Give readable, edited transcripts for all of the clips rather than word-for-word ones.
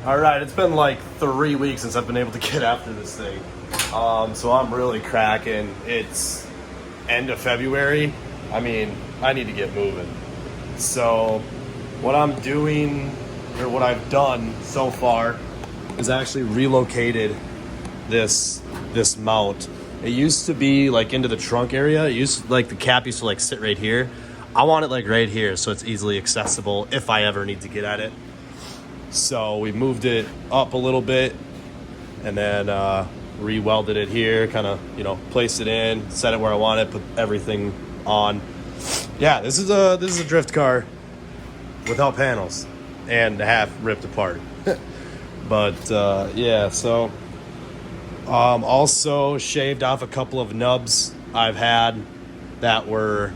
All right, it's been like 3 weeks since I've been able to get after this thing. So I'm really cracking. It's end of February. I mean, I need to get moving. So what I'm doing, or what I've done so far, is actually relocated this mount. It used to be like into the trunk area. It used to, like the cap used to like sit right here. I want it like right here so it's easily accessible if I ever need to get at it. So we moved it up a little bit and then re-welded it here, kind of, placed it in, set it where I want it, put everything on. Yeah, this is a drift car without panels and half ripped apart. But yeah, so also shaved off a couple of nubs I've had that were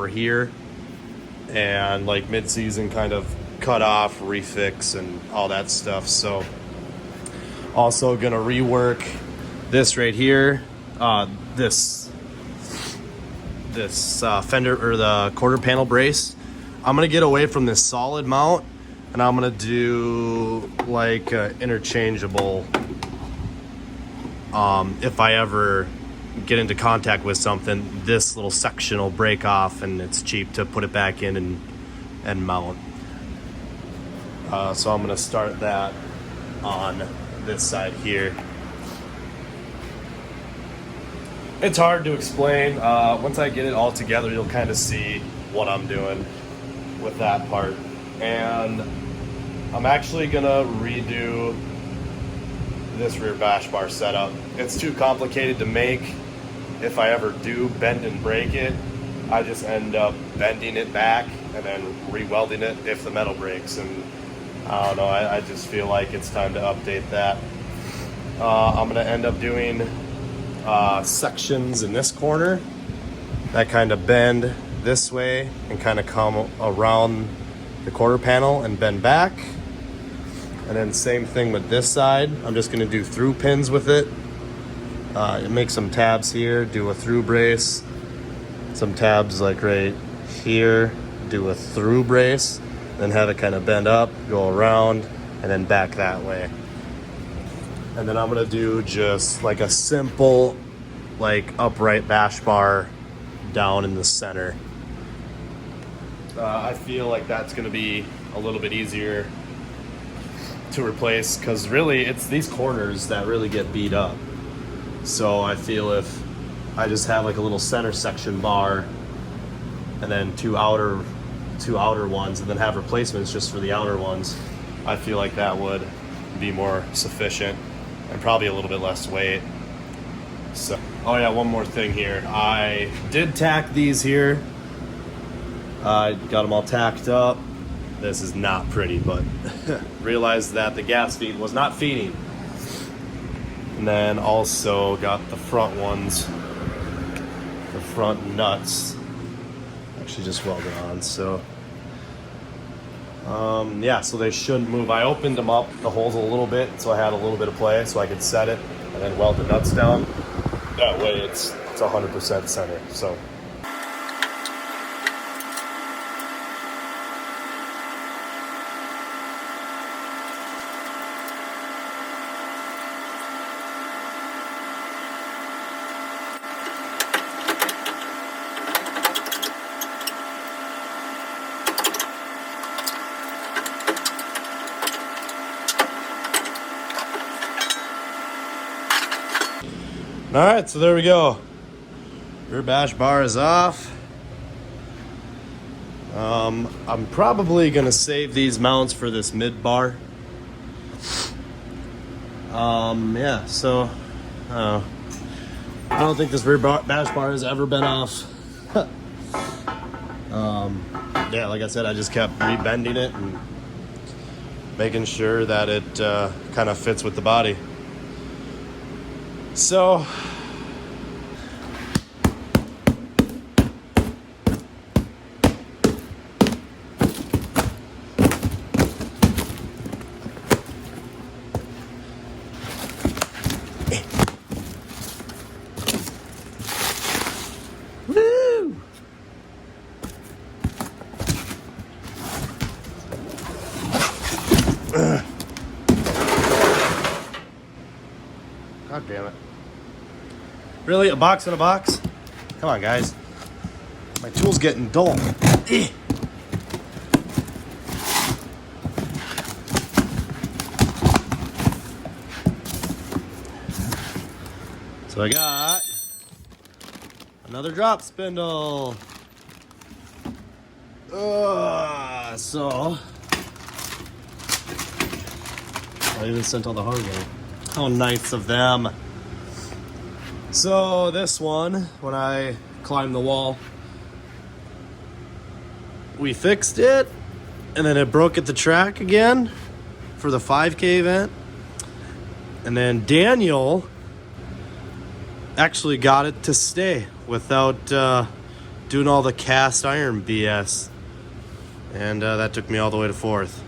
here, and like mid-season kind of cut off, refix, and all that stuff. So also gonna rework this right here, this fender or the quarter panel brace. I'm gonna get away from this solid mount and I'm gonna do like interchangeable if I ever get into contact with something. This little section will break off and it's cheap to put it back in and mount. So I'm gonna start that on this side here. It's hard to explain. Once I get it all together, you'll kind of see what I'm doing with that part. And I'm actually gonna redo this rear bash bar setup. It's too complicated to make. If I ever do bend and break it, I just end up bending it back and then re-welding it if the metal breaks. And I don't know, I just feel like it's time to update that. I'm gonna end up doing sections in this corner that kind of bend this way and kind of come around the quarter panel and bend back. And then same thing with this side. I'm just gonna do through pins with it. Make some tabs here, do a through brace. Some tabs like right here, do a through brace. Then have it kind of bend up, go around, and then back that way. And then I'm gonna do just like a simple, like upright bash bar down in the center. I feel like that's gonna be a little bit easier to replace, because really it's these corners that really get beat up. So I feel if I just have like a little center section bar and then two outer ones and then have replacements just for the outer ones, I feel like that would be more sufficient and probably a little bit less weight. So, oh yeah, one more thing here. I did tack these here. I got them all tacked up. This is not pretty, but realized that the gas feed was not feeding. And then also got the front ones, the front nuts, actually just welded on. So yeah, so they shouldn't move. I opened them up, the holes a little bit, so I had a little bit of play so I could set it and then weld the nuts down. That way it's 100% center. So all right, so there we go. Rear bash bar is off. I'm probably gonna save these mounts for this mid bar. Yeah, so I don't think this rear bash bar has ever been off. Yeah, like I said, I just kept rebending it and making sure that it kind of fits with the body. So woo! God damn it. Really? A box in a box? Come on, guys. My tool's getting dull. Eh. So I got another drop spindle. So I even sent all the hardware. How nice of them. So this one, when I climbed the wall, we fixed it, and then it broke at the track again for the 5K event. And then Daniel actually got it to stay without doing all the cast iron BS. And that took me all the way to 4th.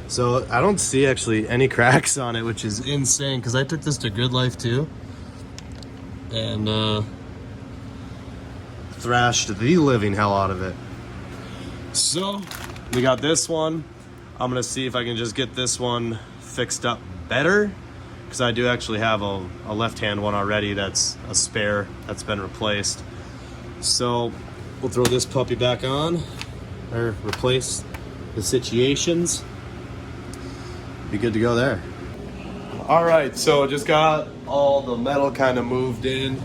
So I don't see actually any cracks on it, which is insane because I took this to Grid Life too. And thrashed the living hell out of it. So we got this one. I'm gonna see if I can just get this one fixed up better, because I do actually have a left-hand one already that's a spare that's been replaced. So we'll throw this puppy back on, or replace the situations. Be good to go there. All right, so just got all the metal kind of moved in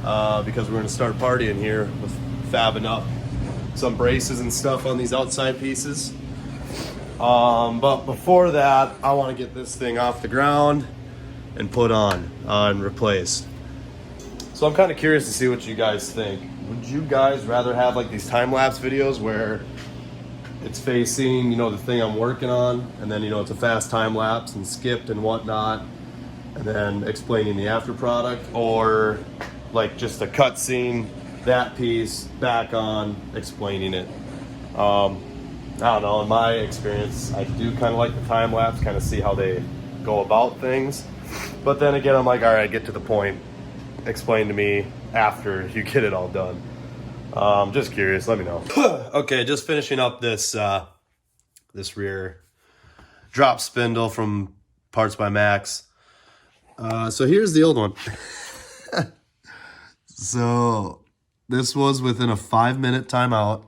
because we're gonna start partying here with fabbing up some braces and stuff on these outside pieces. But before that, I want to get this thing off the ground and put on and replaced. So I'm kind of curious to see what you guys think. Would you guys rather have like these time-lapse videos where it's facing, you know, the thing I'm working on, and then, you know, it's a fast time-lapse and skipped and whatnot, and then explaining the after product, or like just a cut scene, that piece back on, explaining it? I don't know, in my experience, I do kind of like the time lapse, kind of see how they go about things. But then again, I'm like, all right, get to the point, explain to me after you get it all done. Just curious, let me know. Okay, just finishing up this this rear drop spindle from Parts by Max. So here's the old one. So this was within a 5-minute timeout,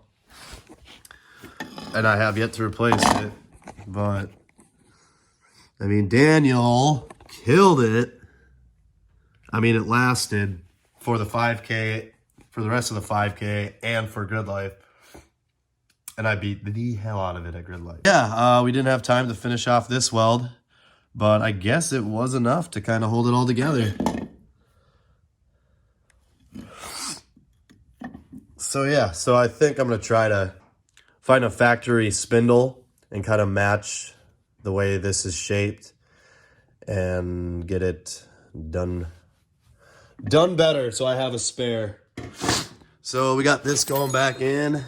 and I have yet to replace it, but I mean, Daniel killed it. I mean, it lasted for the 5K, for the rest of the 5K, and for Grid Life, and I beat the hell out of it at Grid Life. Yeah, we didn't have time to finish off this weld, but I guess it was enough to kind of hold it all together. So yeah, so I think I'm gonna try to find a factory spindle and kind of match the way this is shaped and get it done better, so I have a spare. So we got this going back in.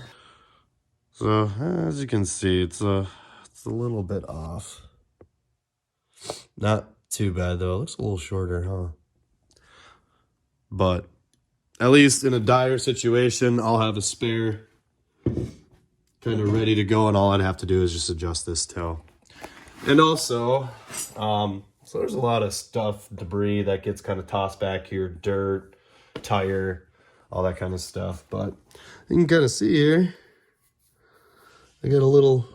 So as you can see, it's a little bit off. Not too bad though. It looks a little shorter, huh? But at least in a dire situation, I'll have a spare kind of ready to go, and all I'd have to do is just adjust this tail. And also, so there's a lot of stuff, debris that gets kind of tossed back here, dirt, tire, all that kind of stuff. But you can kind of see here, I got a little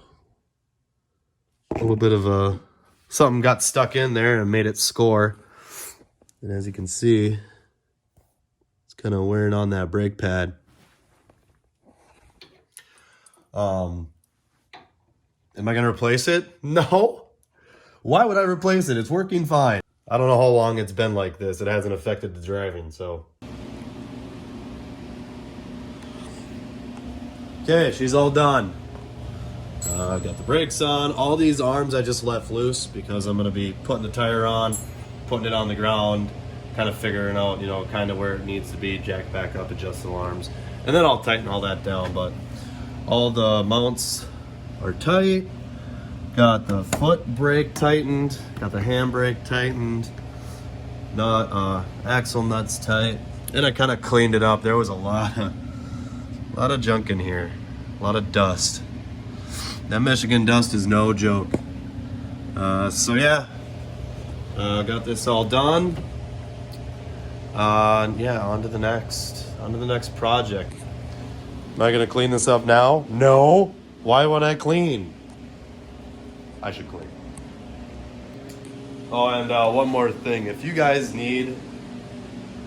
bit of something got stuck in there and made it score. And as you can see, it's kind of wearing on that brake pad. Am I gonna replace it? No. Why would I replace it? It's working fine. I don't know how long it's been like this. It hasn't affected the driving, so. Okay, she's all done. I've got the brakes on. All these arms I just left loose because I'm gonna be putting the tire on, putting it on the ground, kind of figuring out, you know, kind of where it needs to be, jack back up, adjust the arms, and then I'll tighten all that down. But all the mounts are tight. Got the foot brake tightened, got the handbrake tightened, axle nuts tight, and I kind of cleaned it up. There was a lot of junk in here, a lot of dust. That Michigan dust is no joke. So yeah, got this all done. Yeah, on to the next project. Am I gonna clean this up now? No. Why would I clean? I should clean. Oh, and one more thing. If you guys need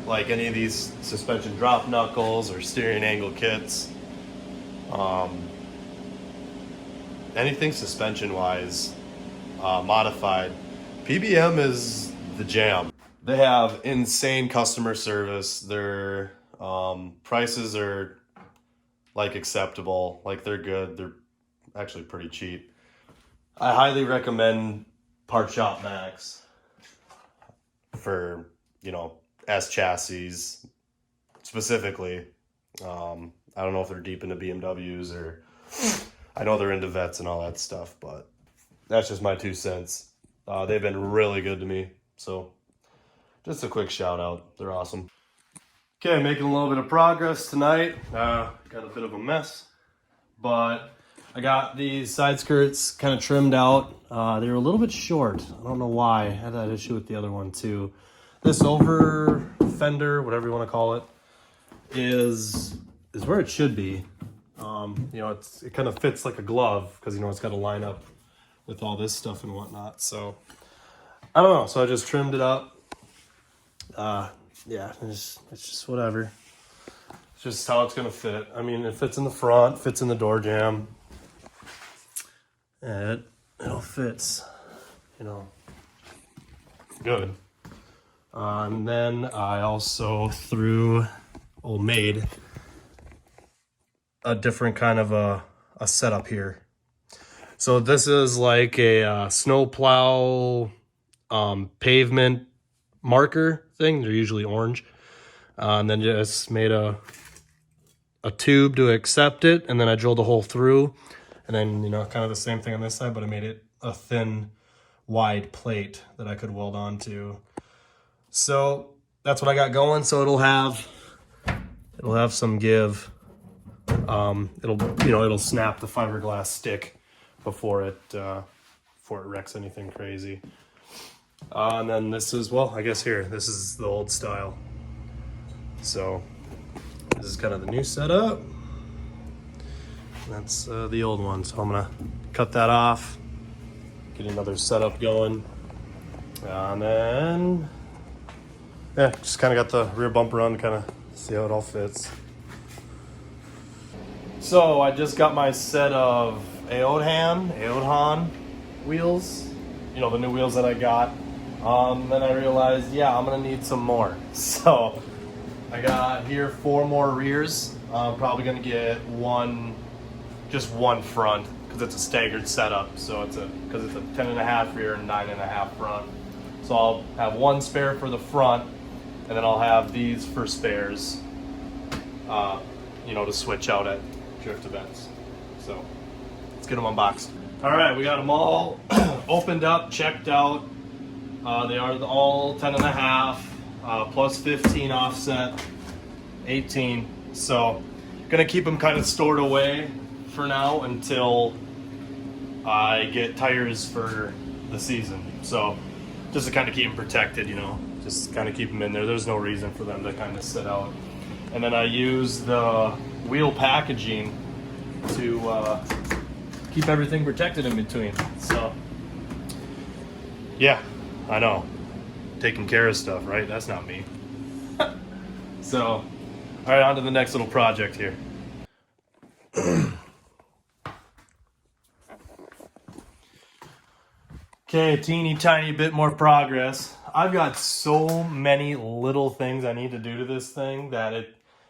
like any of these suspension drop knuckles or steering angle kits, anything suspension wise, modified, PBM is the jam. They have insane customer service. Their prices are like acceptable, like they're good. They're actually pretty cheap. I highly recommend Part Shop Max for, S chassis specifically. I don't know if they're deep into BMWs or I know they're into vets and all that stuff, but that's just my 2 cents. They've been really good to me. So just a quick shout out. They're awesome. Okay, making a little bit of progress tonight. Got a bit of a mess, but I got these side skirts kind of trimmed out. They were a little bit short. I don't know why. I had that issue with the other one too. This over fender, whatever you want to call it, is where it should be. It kind of fits like a glove because it's got to line up with all this stuff and whatnot. So I don't know. So I just trimmed it up. Yeah, it's just whatever. It's just how it's gonna fit. I mean, it fits in the front, fits in the door jamb. And it all fits, good. And then I also made a different kind of a setup here. So this is like a snowplow pavement marker thing. They're usually orange. And then just made a tube to accept it, and then I drilled a hole through, and then kind of the same thing on this side, but I made it a thin, wide plate that I could weld onto. So that's what I got going. So it'll have some give. It'll snap the fiberglass stick before it wrecks anything crazy. And then this is, this is the old style. So this is kind of the new setup. That's the old one. So I'm gonna cut that off, get another setup going. And then, just kind of got the rear bumper on to kind of see how it all fits. So I just got my set of Aodhan wheels, the new wheels that I got. Then I realized, I'm gonna need some more. So I got here 4 more rears. I'm probably gonna get just one front because it's a staggered setup. So it's a 10.5 rear and 9.5 front. So I'll have 1 spare for the front, and then I'll have these for spares, to switch out at drift events. So let's get them unboxed. All right, we got them all opened up, checked out. They are all 10.5, plus 15 offset, 18. So gonna keep them kind of stored away for now until I get tires for the season. So just to kind of keep them protected, just kind of keep them in there. There's no reason for them to kind of sit out. And then I use the wheel packaging to keep everything protected in between. So yeah, I know, taking care of stuff, right? That's not me. So, all right, on to the next little project here. Okay, a teeny tiny bit more progress. I've got so many little things I need to do to this thing that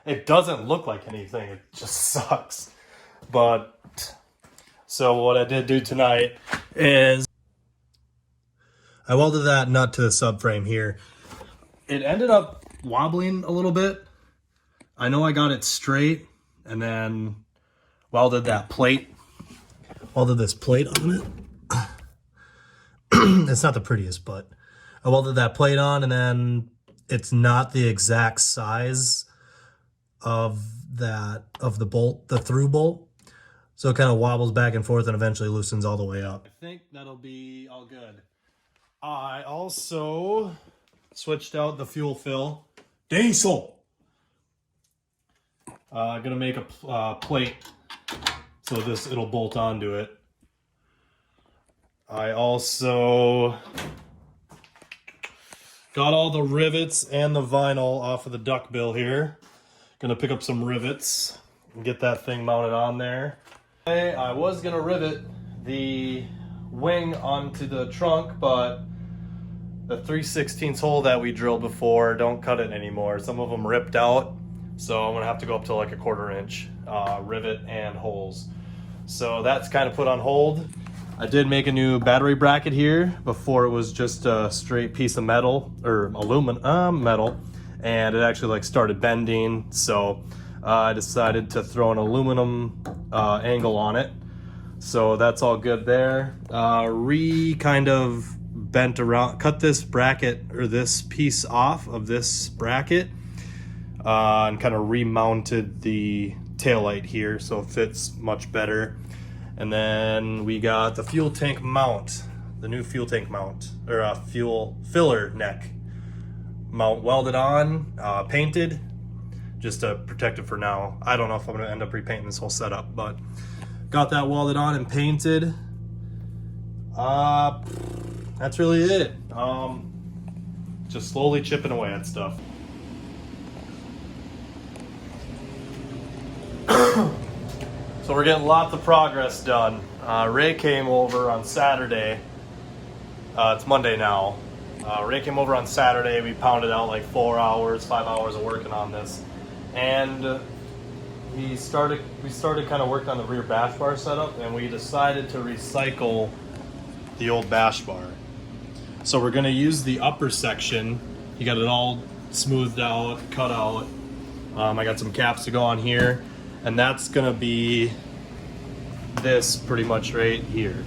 it doesn't look like anything. It just sucks. But so what I did do tonight is I welded that nut to the subframe here. It ended up wobbling a little bit. I know I got it straight, and then welded that plate. Welded this plate on it. It's not the prettiest, but I welded that plate on, and then it's not the exact size of the bolt, the through bolt. So it kind of wobbles back and forth and eventually loosens all the way up. I think that'll be all good. I also switched out the fuel fill Diesel. I'm gonna make a plate so it'll bolt onto it. I also got all the rivets and the vinyl off of the duck bill here. Gonna pick up some rivets and get that thing mounted on there. I was gonna rivet the wing onto the trunk, but the 3/16 hole that we drilled before don't cut it anymore. Some of them ripped out, so I'm gonna have to go up to like a 1/4 inch rivet and holes. So that's kind of put on hold. I did make a new battery bracket here. Before it was just a straight piece of metal, or aluminum metal, and it actually like started bending. So I decided to throw an aluminum angle on it. So that's all good there. Kind of bent around, cut this bracket or this piece off of this bracket and kind of remounted the taillight here so it fits much better. And then we got the fuel tank mount, the new fuel tank mount, or fuel filler neck mount welded on, painted, just to protect it for now. I don't know if I'm gonna end up repainting this whole setup, but got that welded on and painted. That's really it. Just slowly chipping away at stuff. So we're getting lots of progress done. Ray came over on Saturday. It's Monday now. Ray came over on Saturday. We pounded out like 4 hours, 5 hours of working on this. And we started kind of working on the rear bash bar setup, and we decided to recycle the old bash bar. So we're gonna use the upper section. You got it all smoothed out, cut out. I got some caps to go on here, and that's gonna be this pretty much right here.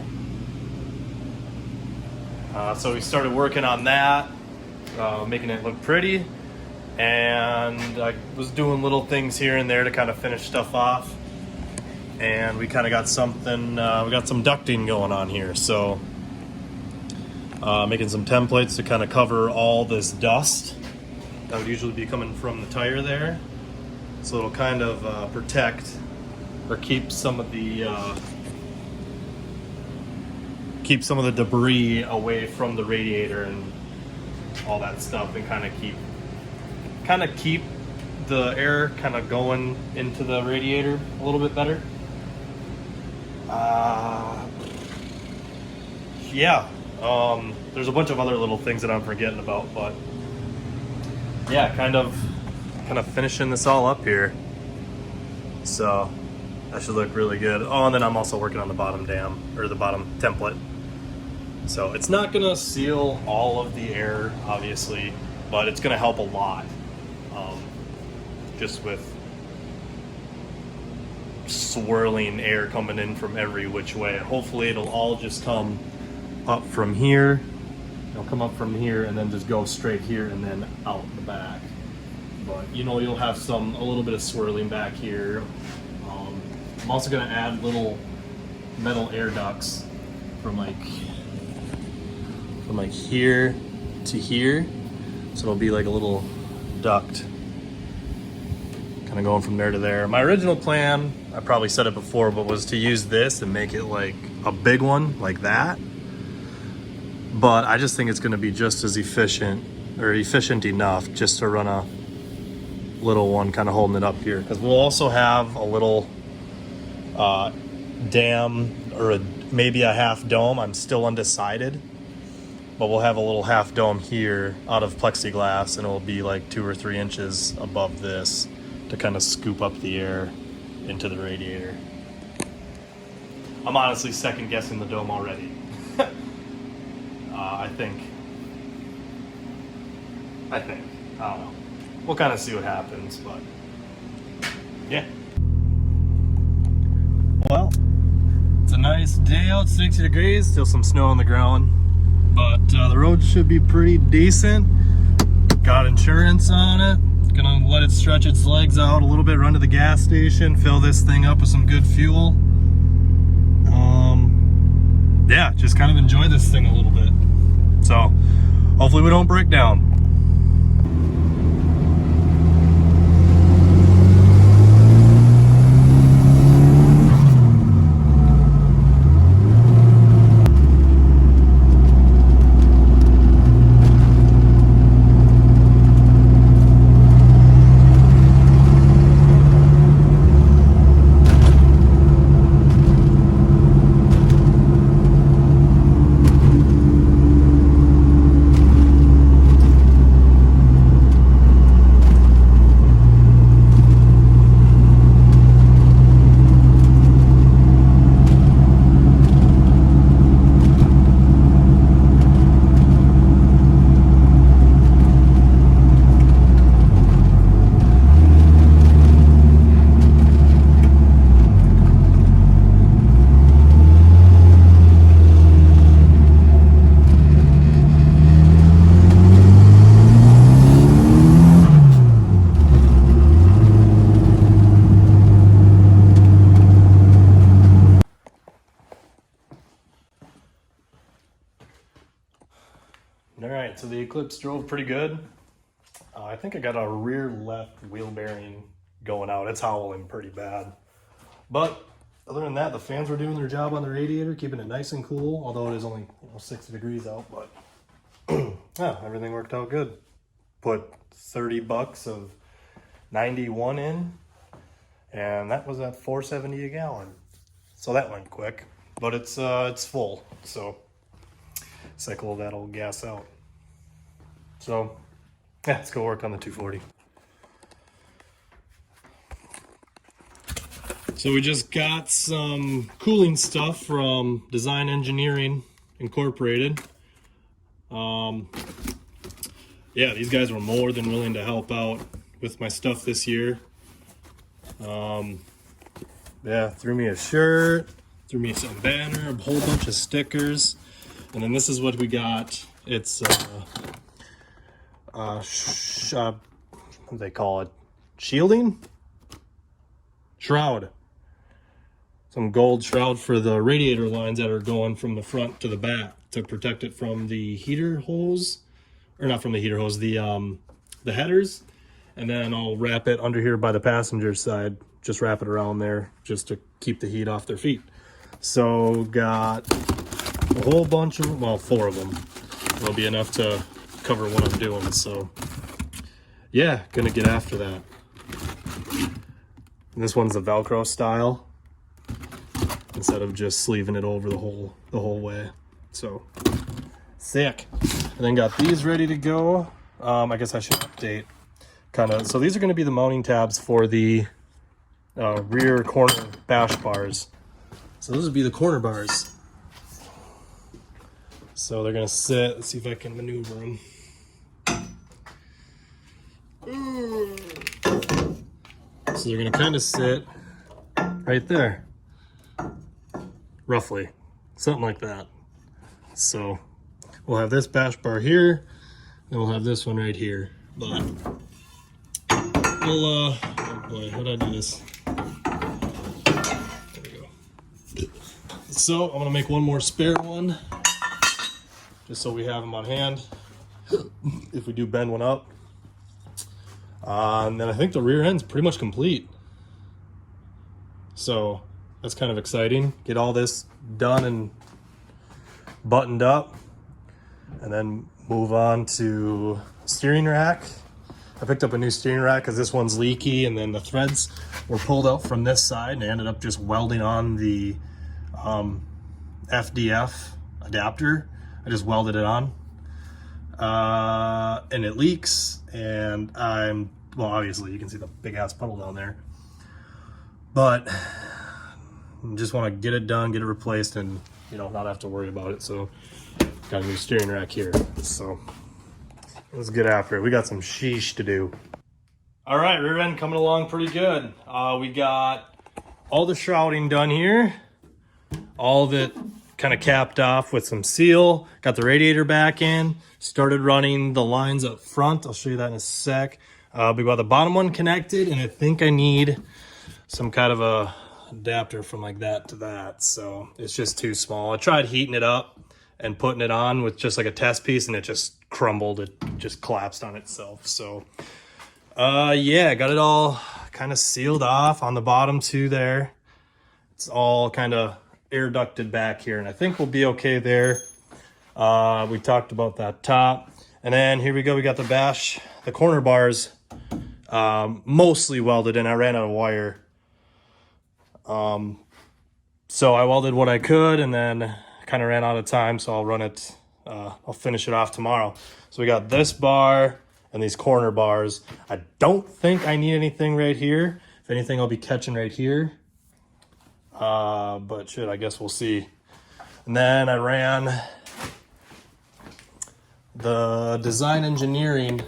So we started working on that, making it look pretty, and I was doing little things here and there to kind of finish stuff off. And we kind of got something, we got some ducting going on here. So making some templates to kind of cover all this dust that would usually be coming from the tire there. So it'll kind of protect or keep some of the debris away from the radiator and all that stuff, and kind of keep the air kind of going into the radiator a little bit better. Yeah. There's a bunch of other little things that I'm forgetting about, but yeah, kind of finishing this all up here. So that should look really good. Oh, and then I'm also working on the bottom dam, or the bottom template. So it's not gonna seal all of the air, obviously, but it's gonna help a lot. Just with swirling air coming in from every which way. Hopefully it'll all just come up from here. It'll come up from here and then just go straight here and then out the back. But you know, you'll have a little bit of swirling back here. I'm also gonna add little metal air ducts from like here to here. So it'll be like a little duct kind of going from there to there. My original plan, I probably said it before, but was to use this and make it like a big one like that. But I just think it's going to be just as efficient, or efficient enough, just to run a little one kind of holding it up here. Because we'll also have a little dam, or maybe a half dome. I'm still undecided. But we'll have a little half dome here out of plexiglass, and it'll be like 2 or 3 inches above this to kind of scoop up the air into the radiator. I'm honestly second guessing the dome already. I think. I don't know. We'll kind of see what happens, but yeah. Well, it's a nice day out, 60 degrees, still some snow on the ground, but the road should be pretty decent. Got insurance on it. Gonna let it stretch its legs out a little bit, run to the gas station, fill this thing up with some good fuel. Yeah, just kind of enjoy this thing a little bit. So hopefully we don't break down. All right, so the Eclipse drove pretty good. I think I got a rear left wheel bearing going out. It's howling pretty bad. But other than that, the fans were doing their job on the radiator, keeping it nice and cool, although it is only 60 degrees out, but yeah, everything worked out good. Put 30 bucks of 91 in, and that was at 4.70 a gallon. So that went quick, but it's full, so cycle that'll gas out. So yeah, let's go work on the 240. So we just got some cooling stuff from Design Engineering Incorporated. Yeah, these guys were more than willing to help out with my stuff this year. Yeah, threw me a shirt, threw me some banner, a whole bunch of stickers, and then this is what we got. It's what do they call it? Shielding? Shroud. Some gold shroud for the radiator lines that are going from the front to the back to protect it from the heater hose, or not from the heater hose, the headers. And then I'll wrap it under here by the passenger side, just wrap it around there just to keep the heat off their feet. So got a whole bunch of, well, 4 of them. It'll be enough to cover what I'm doing. So yeah, gonna get after that. And this one's the Velcro style, instead of just sleeving it over the whole way. So sick. And then got these ready to go. I guess I should update kind of. So these are going to be the mounting tabs for the rear corner bash bars. So those would be the corner bars. So they're going to sit. Let's see if I can maneuver them. So they're going to kind of sit right there. Roughly, something like that. So we'll have this bash bar here, then we'll have this one right here. But we'll oh boy, how did I do this? There we go. So I'm gonna make one more spare one, just so we have them on hand if we do bend one up. And then I think the rear end's pretty much complete. So that's kind of exciting. Get all this done and buttoned up, and then move on to steering rack. I picked up a new steering rack because this one's leaky, and then the threads were pulled out from this side, and I ended up just welding on the FDF adapter. I just welded it on, and it leaks, and well, obviously you can see the big ass puddle down there, but just want to get it done, get it replaced, and not have to worry about it. So got a new steering rack here, so let's get after it. We got some sheesh to do. All right, rear end coming along pretty good. We got all the shrouding done here, all of it kind of capped off with some seal. Got the radiator back in, started running the lines up front. I'll show you that in a sec. We got the bottom one connected, and I think I need some kind of a adapter from like that to that, so it's just too small. I tried heating it up and putting it on with just like a test piece, and it just crumbled. It just collapsed on itself. So yeah, got it all kind of sealed off on the bottom too there. It's all kind of air ducted back here, and I think we'll be okay there. We talked about that top, and then here we go. We got the corner bars mostly welded in. I ran out of wire. So I welded what I could, and then kind of ran out of time, so I'll run it, I'll finish it off tomorrow. So we got this bar and these corner bars. I don't think I need anything right here. If anything, I'll be catching right here. But shit, I guess we'll see. And then I ran the Design Engineering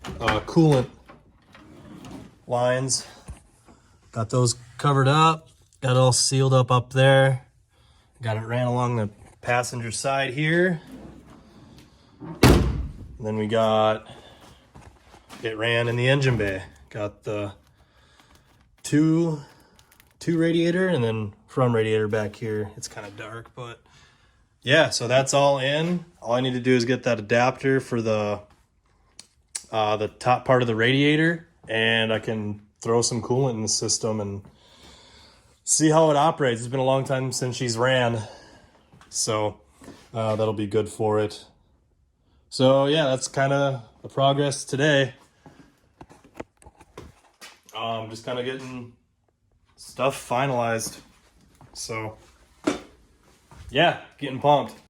coolant lines. Got those covered up, got it all sealed up there. Got it ran along the passenger side here. And then we got it ran in the engine bay. Got the two radiator, and then front radiator back here. It's kind of dark, but yeah, so that's all in. All I need to do is get that adapter for the top part of the radiator, and I can throw some coolant in the system and see how it operates. It's been a long time since she's ran, so that'll be good for it. So yeah, that's kind of the progress today. Just kind of getting stuff finalized. So yeah, getting pumped.